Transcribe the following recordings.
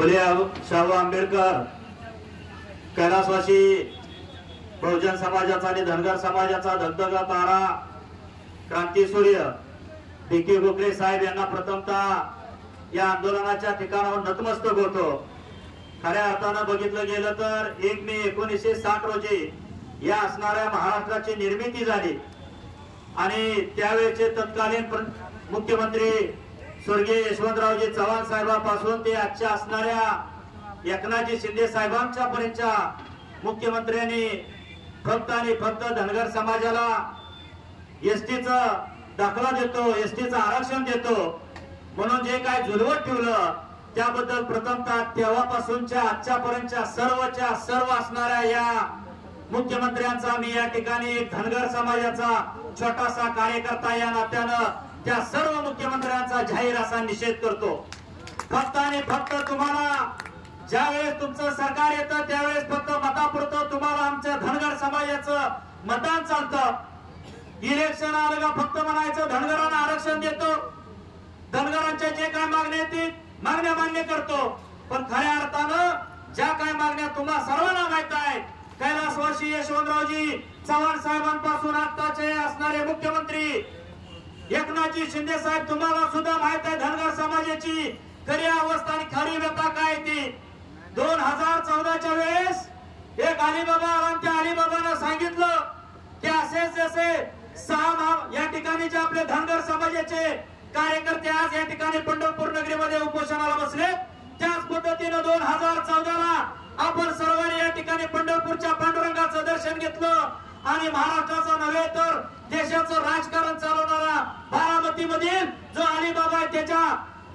फुले शाहू आंबेडकर कैलासवासी बहुजन समाजाचा आणि धनगर समाजाचा धगधगा तारा क्रांतीसूर्य डी.के. गोखले साहेब यांना प्रथमतः या आंदोलनाच्या ठिकाणावर नतमस्तक होतो। खऱ्या अर्थानं बघितलं गेलं तर 1 मे 1960 रोजी या असणाऱ्या महाराष्ट्राची निर्मिती झाली आणि त्यावेळेचे तत्कालीन मुख्यमंत्री स्वर्गीय यशवंतरावजी चव्हाण साहेबांपासून ते आजच्या असणाऱ्या एकनाथजी शिंदे साहेबांच्या पर्यंतच्या मुख्यमंत्र्यांनी फक्त आणि फक्त धनगर समाजाला एसटीचा दाखला देतो, एसटीचं आरक्षण देतो म्हणून जे काय झुलवत ठेवलं त्याबद्दल प्रथमतः तेव्हापासूनच्या आजच्यापर्यंतच्या सर्व असणाऱ्या या मुख्यमंत्र्यांचा मी या ठिकाणी धनगर समाजाचा छोटासा कार्यकर्ता या नात्यानं त्या सर्व मुख्यमंत्र्यांचा जाहीर असा निषेध करतो। फक्त आणि फक्त तुम्हाला ज्यावेळेस तुमचं सरकार येतं त्यावेळेस फक्त मतापुरतं तुम्हाला आमच्या धनगर समाजाचं मतदान चालतं। इलेक्शन आलं का फक्त म्हणायचं धनगरांना आरक्षण देतो, धनगरांच्या जे काय मागण्या येतील मागण्या मान्य करतो, पण खऱ्या अर्थानं ज्या काय मागण्या तुम्हा सर्वांना माहित आहे कैलासवासी यशवंतरावजी चव्हाण साहेबांपासून आताचे असणारे मुख्यमंत्री एकनाथजी शिंदे साहेब तुम्हाला सुद्धा माहित आहे धनगर समाजाची खरी अवस्था आणि खरी व्यथा काय ती। 2014च्या वेळेस एक अलीबाबा आला, त्या अलीबाबानं सांगितलं की असे जसे 6 या ठिकाणी जे आपले धनगर समाजाचे कार्यकर्ते आज या ठिकाणी पंढरपूर नगरीमध्ये उपोषणाला बसले, त्याच पद्धतीनं 2014ला आपण सर्वांनी या ठिकाणी पंढरपूरच्या पांडुरंगाचं दर्शन घेतलं आणि महाराष्ट्राचं नव्हे तर देशाचं राजकारण चालवणारा बारामतीमधील जो अलीबाबा आहे त्याच्या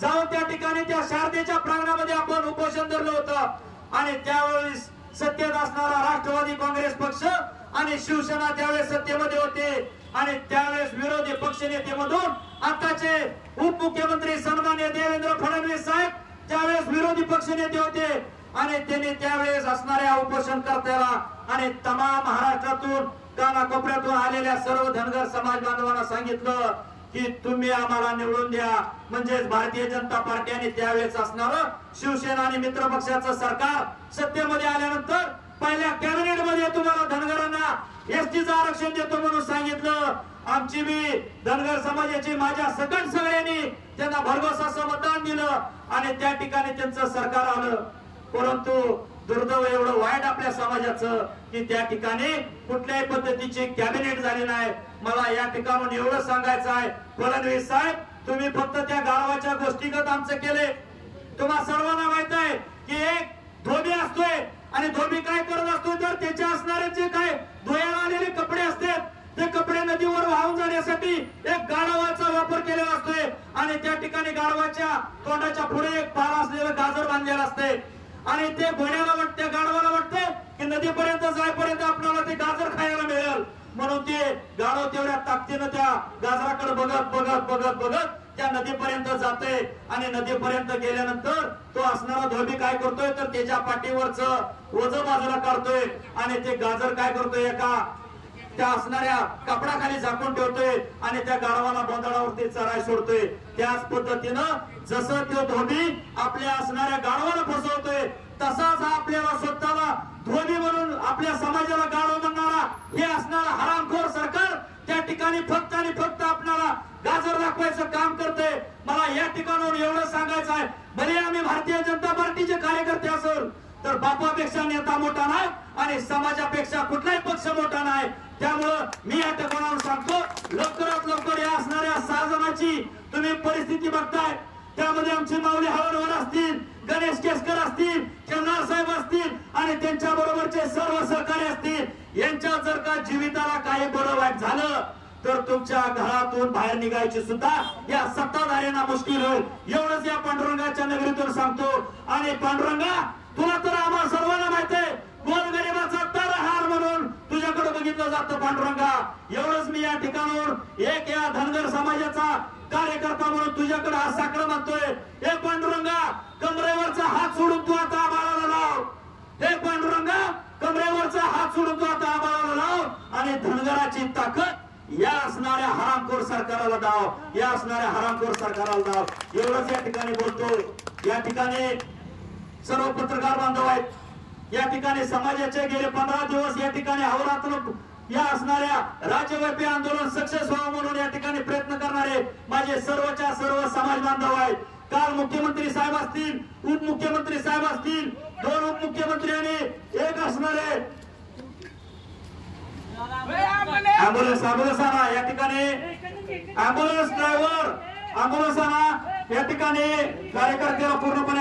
जाऊन त्या ठिकाणी त्या शारदेच्या प्रांगणामध्ये आपण उपोषण धरलं होतं आणि त्यावेळेस सत्तेत असणारा राष्ट्रवादी काँग्रेस पक्ष आणि शिवसेना त्यावेळेस सत्तेमध्ये होते आणि त्यावेळेस विरोधी पक्षनेतेमधून आताचे उपमुख्यमंत्री सन्माननीय देवेंद्र फडणवीस साहेब त्यावेळेस विरोधी पक्षनेते होते आणि त्यांनी त्यावेळेस असणाऱ्या उपोषणकर्त्याला आणि तमाम महाराष्ट्रातून कानाकोपऱ्यातून आलेल्या सर्व धनगर समाज बांधवांना सांगितलं की तुम्ही आम्हाला निवडून द्या, म्हणजेच भारतीय जनता पार्टी आणि त्यावेळेस असणारं शिवसेना आणि मित्र पक्षाचं सरकार सत्तेमध्ये आल्यानंतर पहिल्या कॅबिनेट मध्ये तुम्हाला धनगरांना एसटीचं आरक्षण देतो म्हणून सांगितलं। आमची बी धनगर समाजाची माझ्या सकट सगळ्यांनी त्यांना भरघोस असं मतदान दिलं आणि त्या ठिकाणी त्यांचं सरकार आलं, परंतु दुर्दैव एवढं वाईट आपल्या समाजाचं की त्या ठिकाणी कुठल्याही पद्धतीची कॅबिनेट झाली नाही। मला या ठिकाणून एवढं सांगायचं आहे फडणवीस साहेब, तुम्ही फक्त त्या गावाच्या गोष्टीगत आमचं केले। तुम्हा सर्वांना माहित आहे की एक धोबी असतोय आणि धोबी काय करत असतो तर त्याच्या असणारे जे काय धुयाला आलेले कपडे असतात ते कपडे नदीवर वाहून जाण्यासाठी एक गाढवाचा वापर केलेला असतोय आणि त्या ठिकाणी गाढवाच्या तोंडाच्या पुढे एक पाला असलेलं गाजर बांधलेलं असते आणि ते घोड्याला वाटते गाढवाला वाटते की नदीपर्यंत जाईपर्यंत आपल्याला ते गाजर खायला मिळेल म्हणून ते गाढव तेवढ्या ताकदीनं त्या गाजराकडे बघत बघत बघत बघत त्या नदीपर्यंत जाते आणि नदीपर्यंत गेल्यानंतर तो असणारा धोबी काय करतोय तर त्याच्या पाठीवरच ओझं बाजूला काढतोय आणि ते गाजर काय करतोय एका त्या असणाऱ्या कपडाखाली झाकून ठेवतोय आणि त्या गाढवाला बोंदाळावरती चराय सोडतोय। त्याच पद्धतीनं जसं तो धोबी आपल्या असणाऱ्या गाढवाला फसवतोय तसाच आपल्याला स्वतःला धोबी म्हणून आपल्या समाजाला गाढव म्हणणारा हे असणारा हरामखोर सरकार त्या ठिकाणी फक्त आणि फक्त आपल्याला गाजर दाखवायचं काम करते। मला या ठिकाणावर एवढं सांगायचं आहे, भले आम्ही भारतीय जनता पार्टीचे कार्यकर्ते असेल तर बापापेक्षा नेता मोठा नाही आणि समाजापेक्षा कुठलाही पक्ष मोठा नाही। त्यामुळं मी या ठिकाणावर सांगतो लवकरात लवकर या असणाऱ्या 6 जणांची तुम्ही परिस्थिती बघताय, त्यामध्ये आमचे माऊली हवालवार असतील, गणेश केसकर असतील, केदार साहेब असतील आणि त्यांच्या बरोबरचे सर्व सहकारी असतील, यांच्या जर का जीविताला काही बरं वाईट झालं तर तुमच्या घरातून बाहेर निघायची सुद्धा या सत्ताधाऱ्यांना मुश्किल होईल। एवढंच या पांडुरंगाच्या नगरीतून सांगतो आणि पांडुरंगा तुला तर आम्हाला सर्वांना माहित आहे गोरगरिबाचा तारहार म्हणून तुझ्याकडे बघितलं जातं पांडुरंगा। एवढंच मी या ठिकाणावर एक या धनगर समाजाचा कार्यकर्ता म्हणून तुझ्याकडे हा साकडं मानतोय, हे पांडुरंगा कमरेवरचा हात सोडून तू आता आबाळाला लाव, हे पांडुरंगा कमरेवरचा हात सोडून तू आता आबाळाला लाव आणि धनगराची ताकद या असणाऱ्या हरामखोर सरकारला दाव, या असणाऱ्या हरामखोर सरकारला दाव। एवढंच या ठिकाणी बोलतो। या ठिकाणी सर्व पत्रकार बांधव आहेत। या ठिकाणी समाजाचे गेले 15 दिवस या ठिकाणी अहोरात्र या असणाऱ्या राज्यव्यापी आंदोलन सक्सेस व्हावं म्हणून या ठिकाणी प्रयत्न करणारे माझे सर्वच्या सर्व समाज बांधव आहेत। काल मुख्यमंत्री साहेब असतील, उपमुख्यमंत्री साहेब असतील, 2 उपमुख्यमंत्री आणि 1 असणारे अँब्युलन्स या ठिकाणी अँब्युलन्स ड्रायव्हर अँब्युलन्स या ठिकाणी कार्यकर्त्याला पूर्णपणे